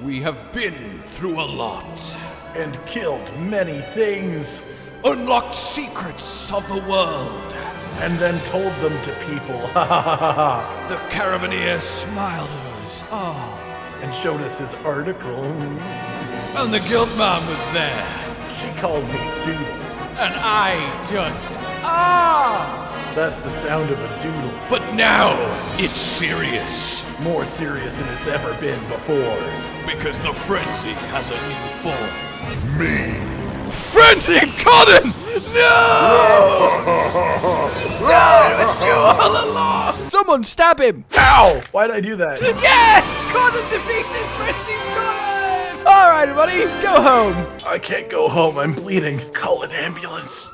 We have been through a lot. And killed many things. Unlocked secrets of the world. And then told them to people. Ha ha ha ha ha. The Caravaneer smiled at us. Oh. And showed us his article. And the Guildman was there. She called me Doodle. And I just... That's the sound of a doodle. But now, it's serious. More serious than it's ever been before. Because the Frenzy has a new form. Me. Frenzied Conan! No! No, it's you all along! Someone stab him! Ow! Why'd I do that? Yes! Conan defeated Frenzied Conan! Alright, everybody, go home. I can't go home, I'm bleeding. Call an ambulance.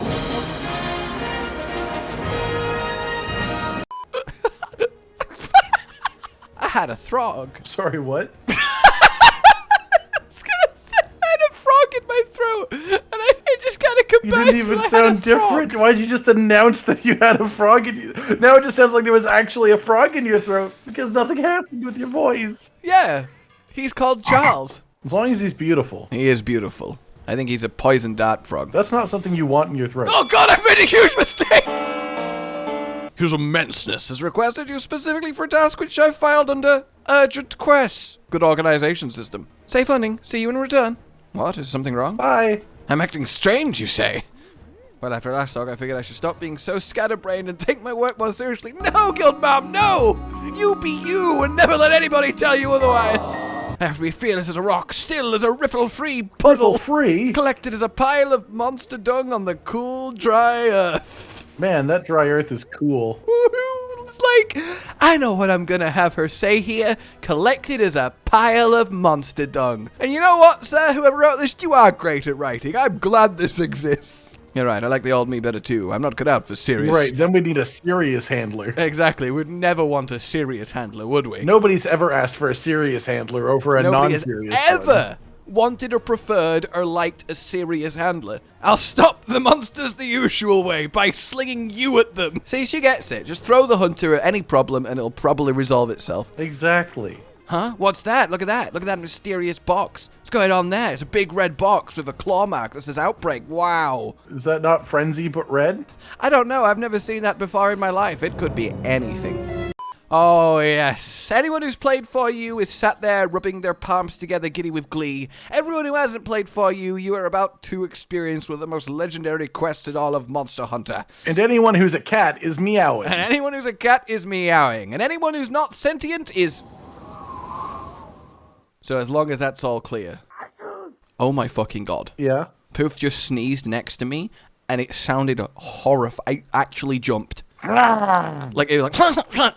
I had a frog. Sorry, what? In my throat, and it just kind of combined. You didn't even sound different. Why'd you just announce that you had a frog in you? Now it just sounds like there was actually a frog in your throat because nothing happened with your voice. Yeah, he's called Charles. As long as he's beautiful. He is beautiful. I think he's a poison dart frog. That's not something you want in your throat. Oh God, I made a huge mistake! His immenseness has requested you specifically for a task which I filed under urgent requests. Good organization system. Safe funding. See you in return. What? Is something wrong? Bye. I'm acting strange, you say? Well, after last talk, I figured I should stop being so scatterbrained and take my work more seriously. No, Guildmom, no! You be you and never let anybody tell you otherwise. I have to be fearless as a rock, still as a ripple-free puddle. Ripple-free? Collected as a pile of monster dung on the cool, dry earth. Man, that dry earth is cool. It's like, I know what I'm gonna have her say here. Collected as a pile of monster dung. And you know what, sir? Whoever wrote this, you are great at writing. I'm glad this exists. You're right, I like the old me better too. I'm not cut out for serious. Right, then we need a serious handler. Exactly, we'd never want a serious handler, would we? Nobody's ever asked for a serious handler over a non-serious one. Ever wanted or preferred or liked a serious handler. I'll stop the monsters the usual way by slinging you at them. See, she gets it. Just throw the hunter at any problem and it'll probably resolve itself. Exactly. Huh? What's that? Look at that. Look at that mysterious box. What's going on there? It's a big red box with a claw mark that says Outbreak. Wow. Is that not Frenzy but red? I don't know. I've never seen that before in my life. It could be anything. Oh, yes. Anyone who's played for you is sat there rubbing their palms together giddy with glee. Everyone who hasn't played for you, you are about to experience with the most legendary quest in all of Monster Hunter. And anyone who's a cat is meowing. And anyone who's a cat is meowing. And anyone who's not sentient is... So as long as that's all clear. Oh my fucking God. Yeah? Poof just sneezed next to me, and it sounded horrifying. I actually jumped. Like, it was like,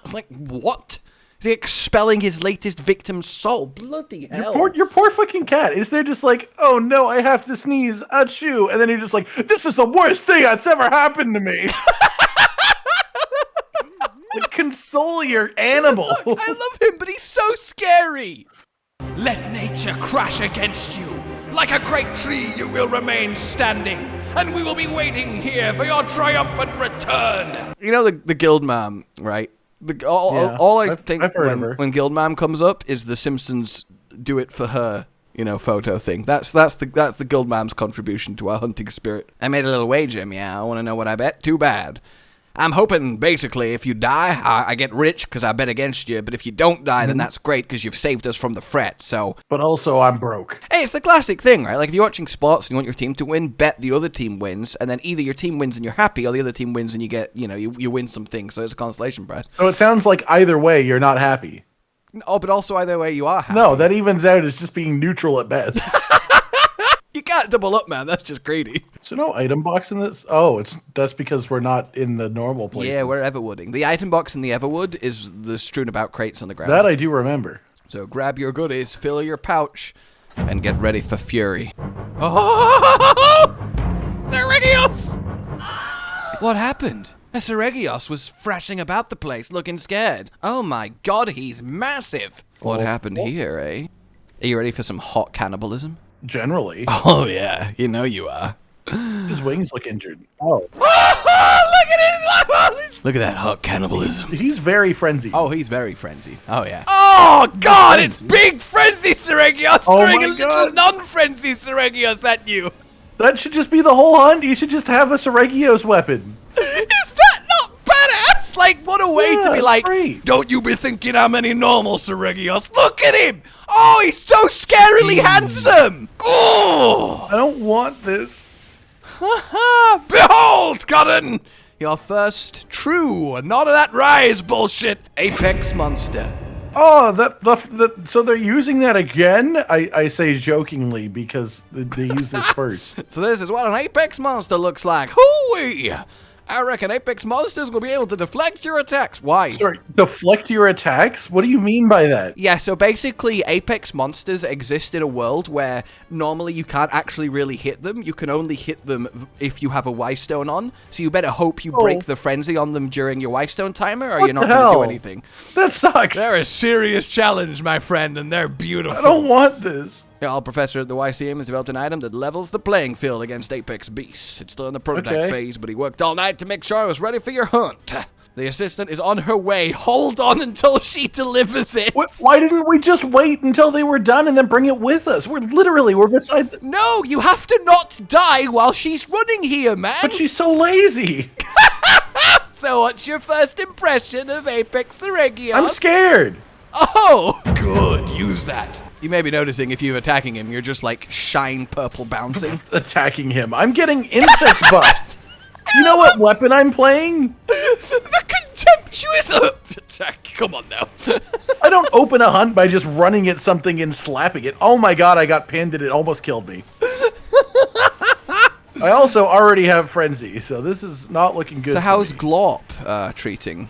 it's like, what? Is he expelling his latest victim's soul? Bloody hell. Your poor fucking cat. Is there just like, oh no, I have to sneeze, achoo. And then you're just like, this is the worst thing that's ever happened to me. Like, console your animal. Look, I love him, but he's so scary. Let nature crash against you. Like a great tree, you will remain standing, and we will be waiting here for your triumphant return. You know the Guild Mom, right? All I think when Guild Mom comes up is the Simpsons do it for her, you know, photo thing. That's the Guild Mom's contribution to our hunting spirit. I made a little wager, meow. Want to know what I bet? Too bad. I'm hoping, basically, if you die, I get rich because I bet against you, but if you don't die, then that's great because you've saved us from the fret, so... But also, I'm broke. Hey, it's the classic thing, right? Like, if you're watching sports and you want your team to win, bet the other team wins, and then either your team wins and you're happy, or the other team wins and you get, you know, you win some things, so it's a consolation prize. So it sounds like either way, you're not happy. Oh, but also either way, you are happy. No, that evens out as just being neutral at best. You can't double up, man. That's just greedy. So no item box in this? Oh, that's because we're not in the normal places. Yeah, we're Everwooding. The item box in the Everwood is the strewn about crates on the ground. That I do remember. So grab your goodies, fill your pouch, and get ready for fury. Oh! Seregios! What happened? Seregios was thrashing about the place, looking scared. Oh my God, he's massive. What happened here, eh? Are you ready for some hot cannibalism? Generally. Oh yeah, you know you are. His wings look injured. Oh. Look at his Look at that hot cannibalism. He's very frenzied. Oh, he's very frenzied. Oh, yeah. Oh, God, it's big frenzy Seregios throwing a little non-frenzy Seregios at you. That should just be the whole hunt. You should just have a Seregios weapon. Is that not badass? Like, what a way to be like, great. Don't you be thinking I'm any normal Seregios. Look at him. Oh, he's so scarily handsome. Oh. I don't want this. Behold, Cotton. Your first true, none of that rise bullshit, Apex Monster. Oh, so they're using that again? I say jokingly because they use this first. So this is what an Apex Monster looks like. Hooey! I reckon Apex Monsters will be able to deflect your attacks. Why? Sorry, deflect your attacks? What do you mean by that? Yeah, so basically Apex Monsters exist in a world where normally you can't actually really hit them. You can only hit them if you have a Wystone on. So you better hope you break the frenzy on them during your Wystone timer or you're not going to do anything. That sucks. They're a serious challenge, my friend, and they're beautiful. I don't want this. Our professor at the YCM has developed an item that levels the playing field against Apex beasts. It's still in the prototype phase, but he worked all night to make sure I was ready for your hunt. The assistant is on her way. Hold on until she delivers it. Why didn't we just wait until they were done and then bring it with us? We're beside the... No, you have to not die while she's running here, man. But she's so lazy. So what's your first impression of Apex Seregios? I'm scared. Oh, good. Use that. You may be noticing if you're attacking him, you're just like shine purple bouncing. Attacking him. I'm getting insect buffed. You know what weapon I'm playing? The contemptuous attack. Come on now. I don't open a hunt by just running at something and slapping it. Oh my god, I got pinned and it almost killed me. I also already have Frenzy, so this is not looking good. So how's Glorp treating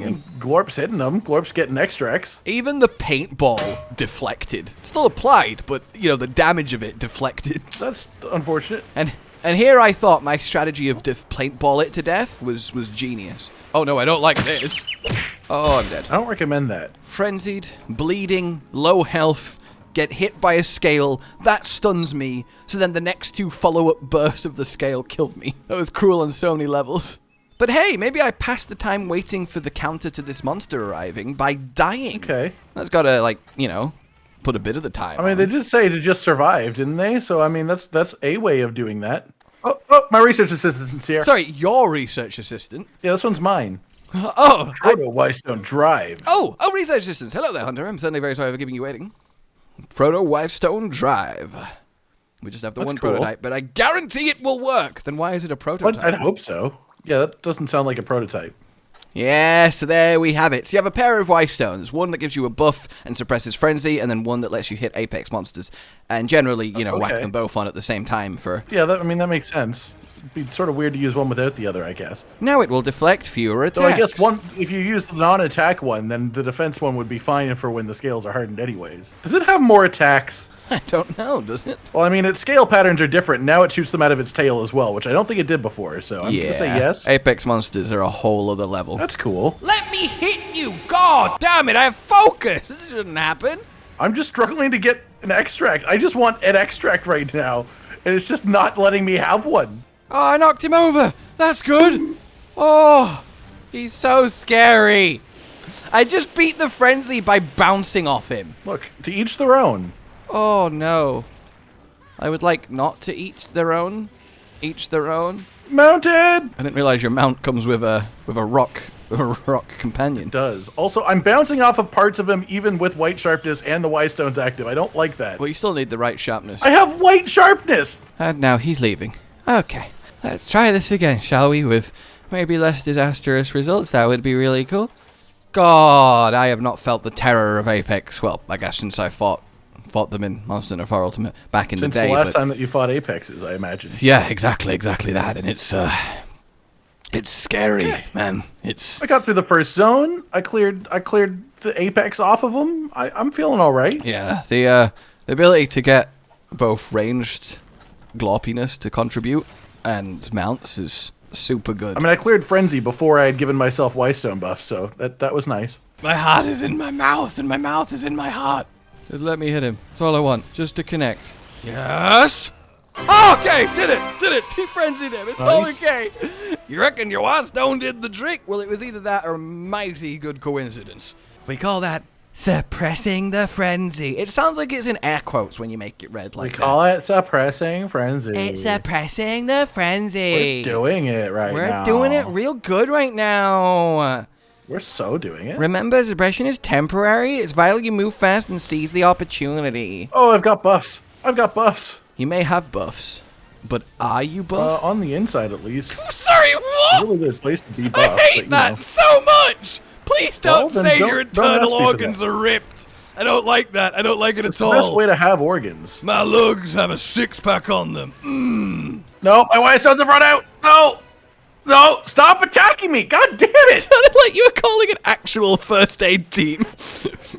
him? Glorp's hitting him. Glorp's getting extracts. Even the paintball deflected. Still applied, but, you know, the damage of it deflected. That's unfortunate. And here I thought my strategy of paintball it to death was genius. Oh no, I don't like this. Oh, I'm dead. I don't recommend that. Frenzied, bleeding, low health, get hit by a scale, that stuns me, so then the next two follow-up bursts of the scale killed me. That was cruel on so many levels. But hey, maybe I passed the time waiting for the counter to this monster arriving by dying. Okay. That's gotta, like, you know, put a bit of the time I mean, on. they did say to just survive, didn't they? So, I mean, that's a way of doing that. Oh, my research assistant's here. Sorry, your research assistant? Yeah, this one's mine. Oh! Frodo Wystone Drive. Oh, research assistants. Hello there, Hunter. I'm certainly very sorry for keeping you waiting. Frodo Wystone Drive. We just have the one prototype, but I guarantee it will work. Then why is it a prototype? I'd hope so. Yeah, that doesn't sound like a prototype. Yes, there we have it. So you have a pair of Wystones, one that gives you a buff and suppresses Frenzy, and then one that lets you hit Apex monsters. And generally, you know, whack them both on at the same time for... Yeah, I mean, that makes sense. It'd be sort of weird to use one without the other, I guess. Now it will deflect fewer attacks. So I guess if you use the non-attack one, then the defense one would be fine for when the scales are hardened anyways. Does it have more attacks? I don't know, does it? Well, I mean, its scale patterns are different. Now it shoots them out of its tail as well, which I don't think it did before, so I'm going to say yes. Apex monsters are a whole other level. That's cool. Let me hit you! God damn it, I have focus! This shouldn't happen. I'm just struggling to get an extract. I just want an extract right now, and it's just not letting me have one. Oh, I knocked him over. That's good. Oh, he's so scary. I just beat the Frenzy by bouncing off him. Look, to each their own. Oh, no. I would like not to each their own. Each their own. Mounted! I didn't realize your mount comes with a rock companion. It does. Also, I'm bouncing off of parts of him even with white sharpness and the Y-stones active. I don't like that. Well, you still need the right sharpness. I have white sharpness! And now he's leaving. Okay. Let's try this again, shall we? With maybe less disastrous results. That would be really cool. God, I have not felt the terror of Apex. Well, I guess since I fought them in Monster Hunter 4 Ultimate back in the day. Since the last time that you fought Apexes, I imagine. Yeah, exactly that. And it's scary, man. I got through the first zone. I cleared the Apex off of them. I'm feeling all right. Yeah, the ability to get both ranged gloppiness to contribute and mounts is super good. I mean, I cleared Frenzy before I had given myself Wystone buff, so that was nice. My heart is in my mouth, and my mouth is in my heart. Just let me hit him. That's all I want, just to connect. Yes! Oh, okay, did it! He frenzied him, it's all okay. You reckon your Wystone did the trick? Well, it was either that or a mighty good coincidence. We call that suppressing the frenzy. It sounds like it's in air quotes when you make it red like that. We call it suppressing frenzy. It's suppressing the frenzy. We're doing it right now. We're doing it real good right now. We're so doing it. Remember, suppression is temporary. It's vital you move fast and seize the opportunity. Oh, I've got buffs. I've got buffs. You may have buffs, but are you buff? On the inside, at least. Sorry, what? It's a really good place to be buff. I hate that so much. Please don't say your internal organs are ripped. I don't like that. I don't like it at all. It's the best way to have organs. My lugs have a six-pack on them. No, my Wystone's have run out. No. No, stop attacking me. God damn it. It sounded like you were calling an actual first aid team.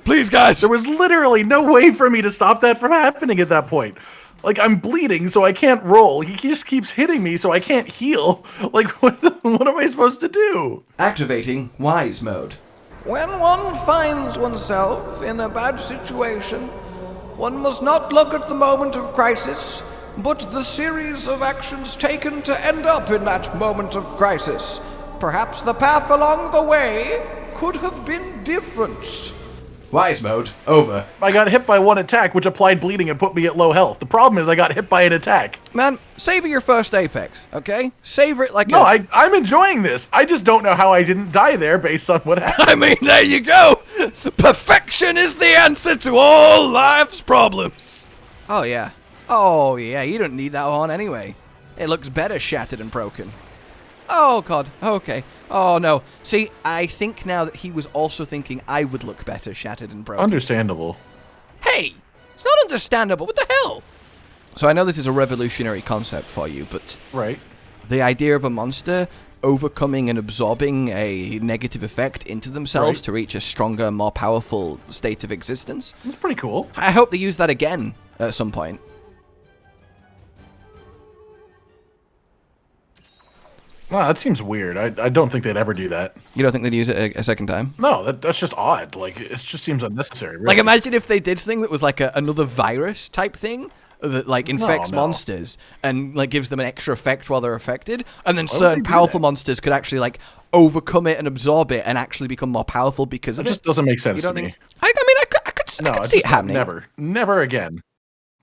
Please, guys. There was literally no way for me to stop that from happening at that point. Like, I'm bleeding, so I can't roll. He just keeps hitting me, so I can't heal. Like, what am I supposed to do? Activating Wise Mode. When one finds oneself in a bad situation, one must not look at the moment of crisis, but the series of actions taken to end up in that moment of crisis. Perhaps the path along the way could have been different. Wise Mode, over. I got hit by one attack, which applied bleeding and put me at low health. The problem is I got hit by an attack. Man, savor your first Apex, okay? Savor it like No, I'm enjoying this. I just don't know how I didn't die there based on what happened. I mean, there you go! Perfection is the answer to all life's problems. Oh, yeah. Oh, yeah, you don't need that on anyway. It looks better shattered and broken. Oh, God. Okay. Oh, no. See, I think now that he was also thinking I would look better shattered and broken. Understandable. Hey! It's not understandable. What the hell? So I know this is a revolutionary concept for you, but... Right. The idea of a monster overcoming and absorbing a negative effect into themselves to reach a stronger, more powerful state of existence. That's pretty cool. I hope they use that again at some point. Wow, that seems weird. I don't think they'd ever do that. You don't think they'd use it a second time? No, that's just odd. Like, it just seems unnecessary. Really. Like, imagine if they did something that was like another virus type thing that, like, infects monsters and, like, gives them an extra effect while they're affected. And then certain powerful monsters could actually, like, overcome it and absorb it and actually become more powerful because of it. It just doesn't make sense to me. I mean, I could see it happening. Never again.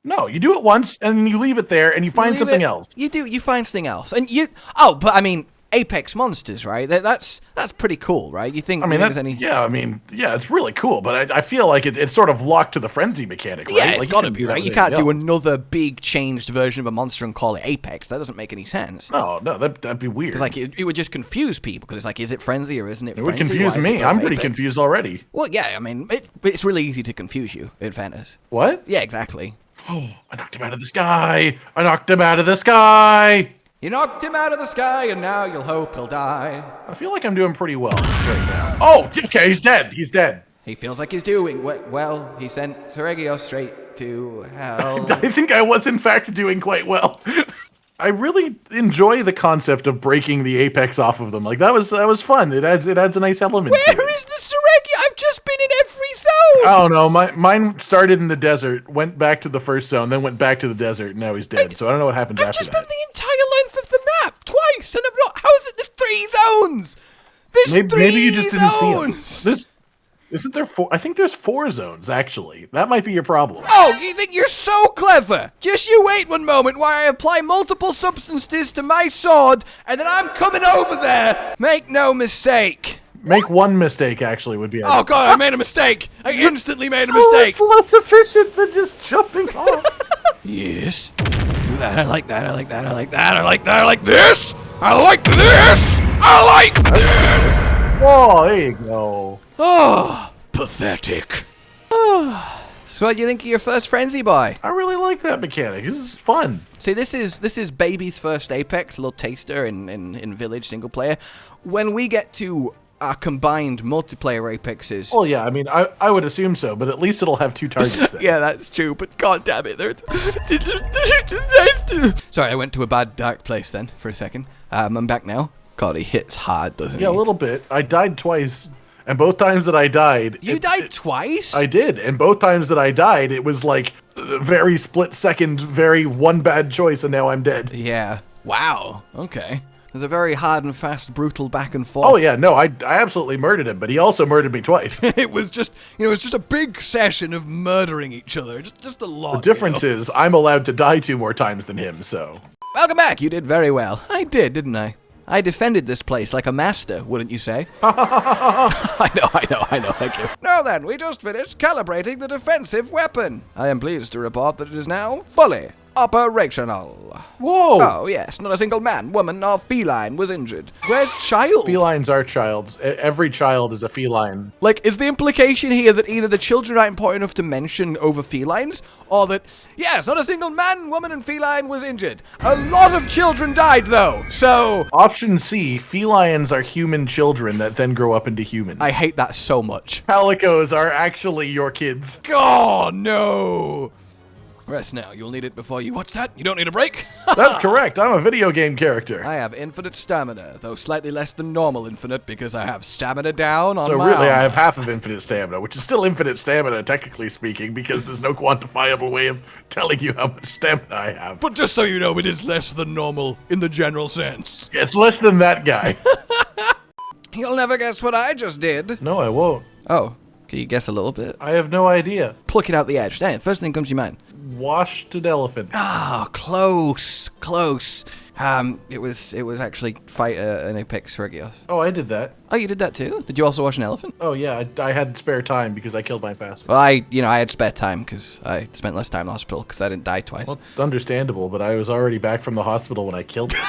No, you do it once, and you leave it there, and you find something else. You find something else. And but I mean, Apex monsters, right? That's pretty cool, right? You think, there's any... Yeah, it's really cool, but I feel like it's sort of locked to the frenzy mechanic, right? Yeah, it's like, gotta be, right? You can't do another big changed version of a monster and call it Apex. That doesn't make any sense. No, that'd be weird. Because, like, it would just confuse people, because it's like, is it frenzy or isn't it frenzy? It would confuse me. I'm pretty confused already. Well, yeah, I mean, it's really easy to confuse you, in fairness. What? Yeah, exactly. Oh, I knocked him out of the sky! I knocked him out of the sky! You knocked him out of the sky, and now you'll hope he'll die. I feel like I'm doing pretty well right now. Oh, okay, he's dead. He's dead. He feels like he's doing well. He sent Seregios straight to hell. I think I was, in fact, doing quite well. I really enjoy the concept of breaking the apex off of them. Like, that was fun. It adds a nice element to it. Where is the Seregios? I've just been in every zone! I don't know. Mine started in the desert, went back to the first zone, then went back to the desert, and now he's dead. So I don't know what happens after that. I've just been the entire length of the map twice, and I've not... How is it there's 3 zones? There's maybe you just didn't zones. See them. Isn't there 4? I think there's 4 zones, actually. That might be your problem. Oh, you think you're so clever? Just you wait one moment while I apply multiple substances to my sword, and then I'm coming over there. Make no mistake. Make one mistake, actually, would be... Oh, God, I made a mistake. I instantly made a mistake. It's less efficient than just jumping off. Yes. Do that. I like that. I like that. I like that. I like that. I like this. I like this. I like this. Whoa, there you go. Oh, pathetic. Oh. So what do you think of your first Frenzy boy? I really like that mechanic. This is fun. See, this is baby's first Apex, a little taster in Village single player. When we get to our combined multiplayer Apexes... Oh, yeah, I mean, I would assume so, but at least it'll have 2 targets then. Yeah, that's true, but god damn it, they're Sorry, I went to a bad dark place then, for a second. I'm back now. God, he hits hard, doesn't he? Yeah, a little bit. I died twice, and both times that I died... You died twice? I did, and both times that I died, it was like very split second, very one bad choice, and now I'm dead. Yeah. Wow. Okay. There's a very hard and fast, brutal back and forth. Oh yeah, no, I absolutely murdered him, but he also murdered me twice. It was just, it was just a big session of murdering each other. Just a lot. The difference is I'm allowed to die 2 more times than him, so. Welcome back. You did very well. I did, didn't I? I defended this place like a master, wouldn't you say? I know, thank you. Now then, we just finished calibrating the defensive weapon. I am pleased to report that it is now fully operational. Whoa! Oh, yes, not a single man, woman, or feline was injured. Where's child? Felines are childs. Every child is a feline. Like, is the implication here that either the children aren't important enough to mention over felines, or that, yes, not a single man, woman, and feline was injured? A lot of children died, though, so... Option C, felines are human children that then grow up into humans. I hate that so much. Calicos are actually your kids. Oh, no! Rest now. You'll need it before you... What's that? You don't need a break? That's correct. I'm a video game character. I have infinite stamina, though slightly less than normal infinite because I have stamina down on So my really, armor. I have half of infinite stamina, which is still infinite stamina, technically speaking, because there's no quantifiable way of telling you how much stamina I have. But just so you know, it is less than normal in the general sense. It's less than that guy. You'll never guess what I just did. No, I won't. Oh, can you guess a little bit? I have no idea. Pluck it out the edge. Dang, first thing comes to your mind. Washed an elephant. Ah, close. It was actually fight an apex Seregios. Oh, I did that. Oh, you did that too? Did you also watch an elephant? Oh, yeah, I had spare time because I killed mine fast. Well, I had spare time because I spent less time in the hospital because I didn't die twice. Well, understandable, but I was already back from the hospital when I killed it.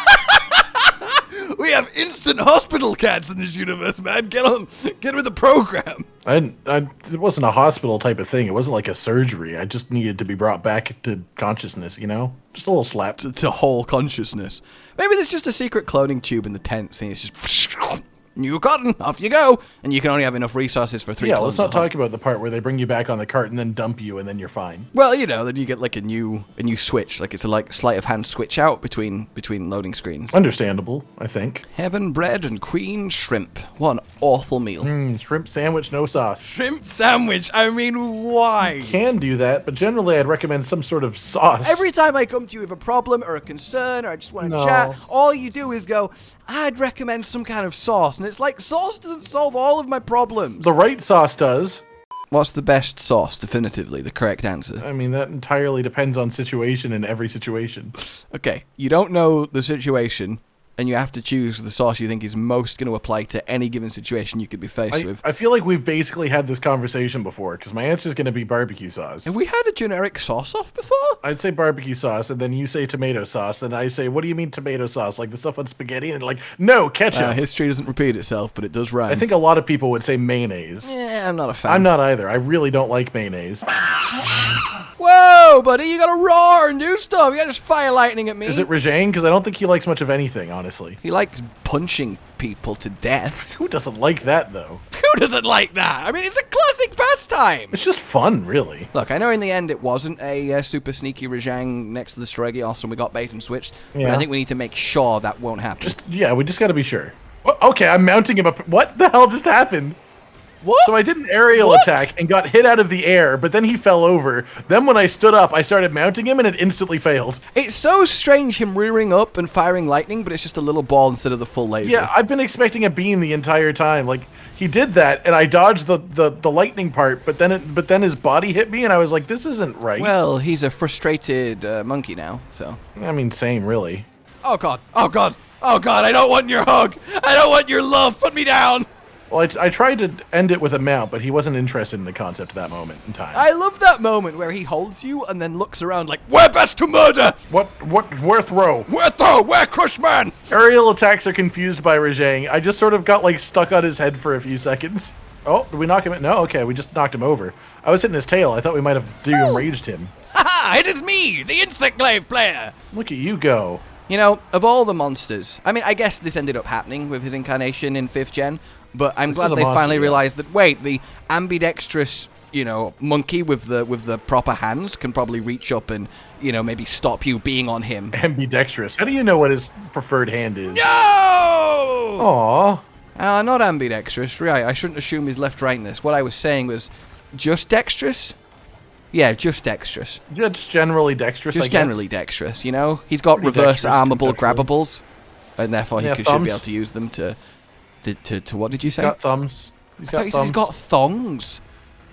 We have instant hospital cats in this universe, man. Get with the program. It wasn't a hospital type of thing. It wasn't like a surgery. I just needed to be brought back to consciousness, you know? Just a little slap. To whole consciousness. Maybe there's just a secret cloning tube in the tent, and it's just... New cotton, off you go, and you can only have enough resources for 3 Yeah, clones. let's not talk about the part where they bring you back on the cart and then dump you and then you're fine. Well, you know, then you get like a new switch, like it's a sleight of hand switch out between loading screens. Understandable, I think. Heaven bread and queen shrimp. What an awful meal. Shrimp sandwich, no sauce. Shrimp sandwich. I mean, why? Can do that, but generally I'd recommend some sort of sauce. Every time I come to you with a problem or a concern or I just want to No. chat, all you do is go, I'd recommend some kind of sauce. And it's like, sauce doesn't solve all of my problems. The right sauce does. What's the best sauce? Definitively, the correct answer. I mean, that entirely depends on situation in every situation. Okay, you don't know the situation, and you have to choose the sauce you think is most going to apply to any given situation you could be faced with. I feel like we've basically had this conversation before, because my answer is going to be barbecue sauce. Have we had a generic sauce off before? I'd say barbecue sauce, and then you say tomato sauce, then I say, what do you mean tomato sauce? Like the stuff on spaghetti? And like, no, ketchup. History doesn't repeat itself, but it does rhyme. I think a lot of people would say mayonnaise. Yeah, I'm not a fan. I'm not either. I really don't like mayonnaise. Whoa, buddy, you gotta roar and do stuff. You gotta just fire lightning at me. Is it Rajang? Because I don't think he likes much of anything, honestly. He likes punching people to death. Who doesn't like that, though? Who doesn't like that? I mean, it's a classic pastime. It's just fun, really. Look, I know in the end it wasn't a super sneaky Rajang next to the Seregios and we got bait and switched, but Yeah. I think we need to make sure that won't happen. Yeah, we just gotta be sure. Okay, I'm mounting him up. What the hell just happened? What? So I did an aerial attack and got hit out of the air, but then he fell over. Then when I stood up, I started mounting him and it instantly failed. It's so strange him rearing up and firing lightning, but it's just a little ball instead of the full laser. Yeah, I've been expecting a beam the entire time. Like, he did that, and I dodged the lightning part, but then his body hit me, and I was like, this isn't right. Well, he's a frustrated monkey now, so. I mean, same, really. Oh god, oh god, oh god, I don't want your hug. I don't want your love, put me down. Well, I tried to end it with a mount, but he wasn't interested in the concept at that moment in time. I love that moment where he holds you and then looks around like, where best to murder? Where throw? Where throw? Where crush man? Aerial attacks are confused by Rajang. I just sort of got, like, stuck on his head for a few seconds. Oh, did we knock him? No, okay, we just knocked him over. I was hitting his tail. I thought we might have de-enraged him. Haha, it is me, the Insect Glaive player. Look at you go. You know, of all the monsters, I mean, I guess this ended up happening with his incarnation in 5th gen, but I'm glad is a they monster, finally yeah. realized that, wait, the ambidextrous, you know, monkey with the proper hands can probably reach up and, you know, maybe stop you being on him. Ambidextrous. How do you know what his preferred hand is? No! Aww. Not ambidextrous, right? I shouldn't assume he's left-rightness. What I was saying was just dexterous? Yeah, just dexterous. Yeah, just generally dexterous, I Just guess. generally dexterous, you know? He's got Pretty reverse dexterous, armable conceptually. grabbables. and therefore he Yeah, should thumbs. be able to use them to what did you say? He's got thumbs. He's I thought got you said thumbs. he's got thongs.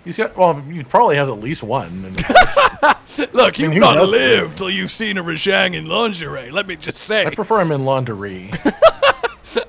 He's got. Well, he probably has at least one. Look, mean, you've who not doesn't? lived till you've seen a Rajang in lingerie. Let me just say, I prefer him in laundry.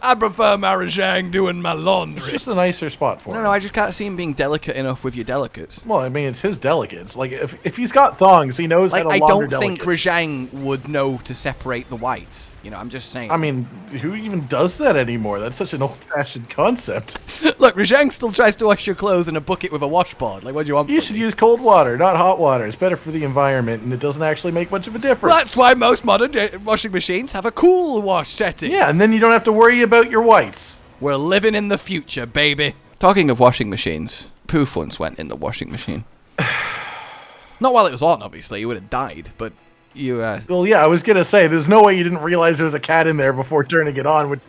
I prefer my Rajang doing my It's laundry. just a nicer spot for him. No, I just can't see him being delicate enough with your delicates. Well, I mean, it's his delegates. Like, if he's got thongs, he knows Like, how to I launder don't think delegates. Rajang would know to separate the whites. You know, I'm just saying. I mean, who even does that anymore? That's such an old-fashioned concept. Look, Rajang still tries to wash your clothes in a bucket with a washboard. Like, what do you want You from should me? use cold water, not hot water. It's better for the environment, and it doesn't actually make much of a difference. That's why most modern washing machines have a cool wash setting. Yeah, and then you don't have to worry about your whites. We're living in the future, baby. Talking of washing machines, Poof once went in the washing machine. Not while it was on, obviously. He would have died, but you, Well, yeah, I was gonna say, there's no way you didn't realize there was a cat in there before turning it on, which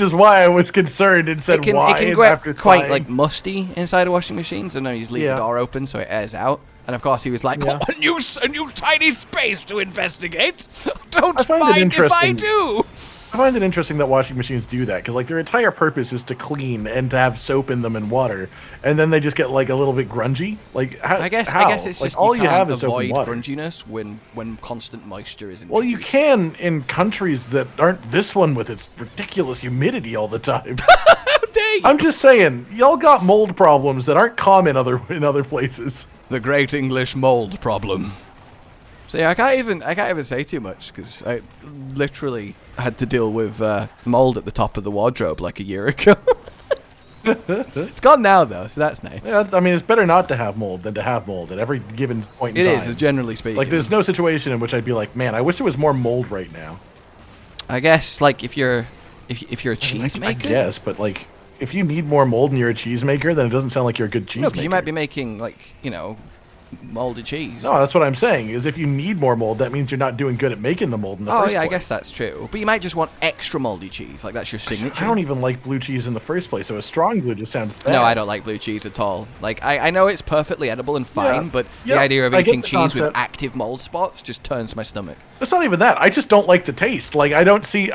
is why I was concerned and said it can why get after quite, sighing. like, musty inside a washing machine, so now you just leave Yeah. the door open so it airs out. And, of course, he was like, Yeah. oh, a new tiny space to investigate. Don't I find it mind if I interesting. do. I find it interesting that washing machines do that, because like their entire purpose is to clean and to have soap in them and water, and then they just get like a little bit grungy. Like how? I guess it's like, just all you you can't have is soap avoid and water. grunginess when constant moisture is introduced. Well, you can in countries that aren't this one with its ridiculous humidity all the time. How dare you? I'm just saying, y'all got mold problems that aren't common in other places. The great English mold problem. So yeah, I can't even say too much because I literally had to deal with mold at the top of the wardrobe like a year ago. It's gone now though, so that's nice. Yeah, I mean, it's better not to have mold than to have mold at every given point in It time. is, generally speaking. Like, there's no situation in which I'd be like, man, I wish there was more mold right now. I guess like if you're a cheesemaker. I guess, but like, if you need more mold and you're a cheesemaker, then it doesn't sound like you're a good cheesemaker. No, because you might be making like molded cheese. No, that's what I'm saying. Is if you need more mold, that means you're not doing good at making the mold in the Oh first yeah, place. I guess that's true. But you might just want extra moldy cheese, like that's your signature. I don't even like blue cheese in the first place, so a strong blue just sounds bad. No, I don't like blue cheese at all. Like, I know it's perfectly edible and fine, Yeah. but Yeah, the idea of I get eating the cheese with concept. active mold spots just turns my stomach. It's not even that. I just don't like the taste. Like, I don't see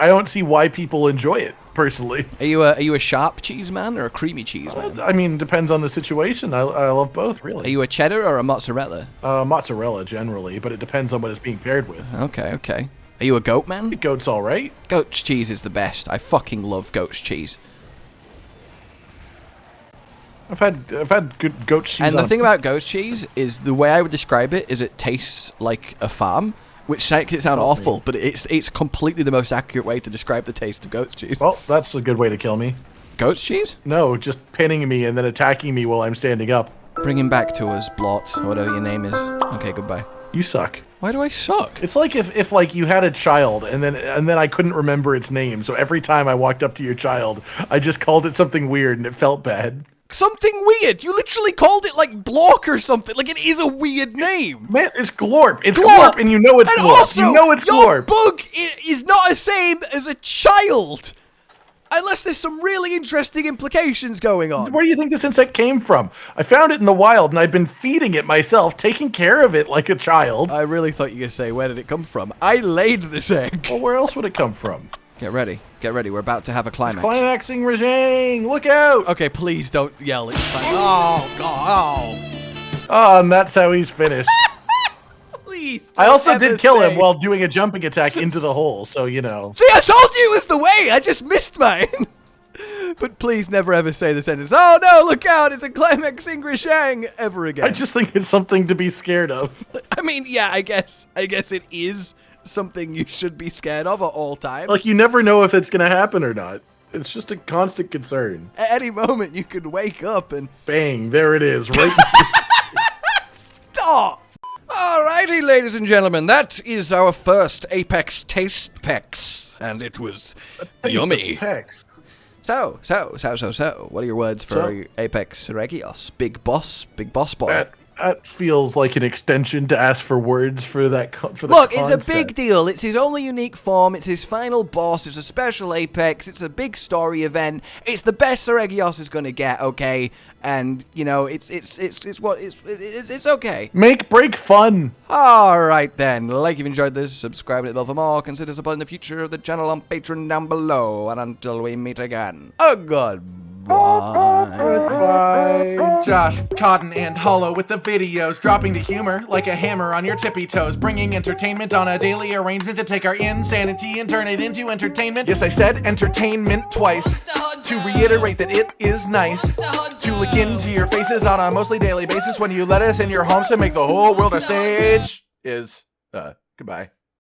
why people enjoy it personally. Are you a sharp cheese man or a creamy cheese man? I mean, depends on the situation. I love both, Are really. you a cheddar or a mozzarella? Mozzarella generally, but it depends on what it's being paired with. Okay. Are you a goat man? Goat's all right. Goat's cheese is the best. I fucking love goat's cheese. I've had good goat cheese. And the on thing about goat's cheese is the way I would describe it is it tastes like a farm, which makes it sound awful, but it's completely the most accurate way to describe the taste of goat's cheese. Well, that's a good way to kill me. Goat's cheese? No, just pinning me and then attacking me while I'm standing up. Bring him back to us, Blot, or whatever your name is. Okay, goodbye. You suck. Why do I suck? It's like if like you had a child and then I couldn't remember its name, so every time I walked up to your child, I just called it something weird and it felt bad. Something weird. You literally called it like Block or something. Like it is a weird name. Man, it's Glorp. It's Glorp! Glorp, and you know it's And Glorp. also, You know it's your Glorp. bug is not the same as a child. Unless there's some really interesting implications going on. Where do you think this insect came from? I found it in the wild, and I've been feeding it myself, taking care of it like a child. I really thought you were going to say, where did it come from? I laid this egg. Well, where else would it come from? Get ready. Get ready. We're about to have a climax. Climaxing Rajang, look out! Okay, please don't yell. It's fine. Oh, God. Oh, and that's how he's finished. Oh. Please. I also don't ever did kill say- him while doing a jumping attack into the hole, so you know. See, I told you it was the way. I just missed mine. But please never ever say the sentence, oh no, look out, it's a climaxing Rajang ever again. I just think it's something to be scared of. I mean, yeah, I guess it is something you should be scared of at all times. Like, you never know if it's gonna happen or not. It's just a constant concern. At any moment, you could wake up and... Bang, there it is, right? Stop! Alrighty, ladies and gentlemen, that is our first Apex Taste Pecs, and it was yummy. Pecs. So, what are your words for So- Apex Seregios? Big boss boy. That feels like an extension to ask for words for that. Look, it's a big deal. It's his only unique form. It's his final boss. It's a special apex. It's a big story event. It's the best Seregios is gonna get. Okay, and you know, it's okay. Make break fun. All right then. Like if you enjoyed this, subscribe and hit the bell for more. Consider supporting the future of the channel on Patreon down below. And until we meet again, goodbye. Goodbye. Josh, Cotton, and Hollow with the videos, dropping the humor like a hammer on your tippy toes, bringing entertainment on a daily arrangement to take our insanity and turn it into entertainment. Yes, I said entertainment twice, to reiterate that it is nice to look into your faces on a mostly daily basis when you let us in your homes to make the whole world a stage. Goodbye.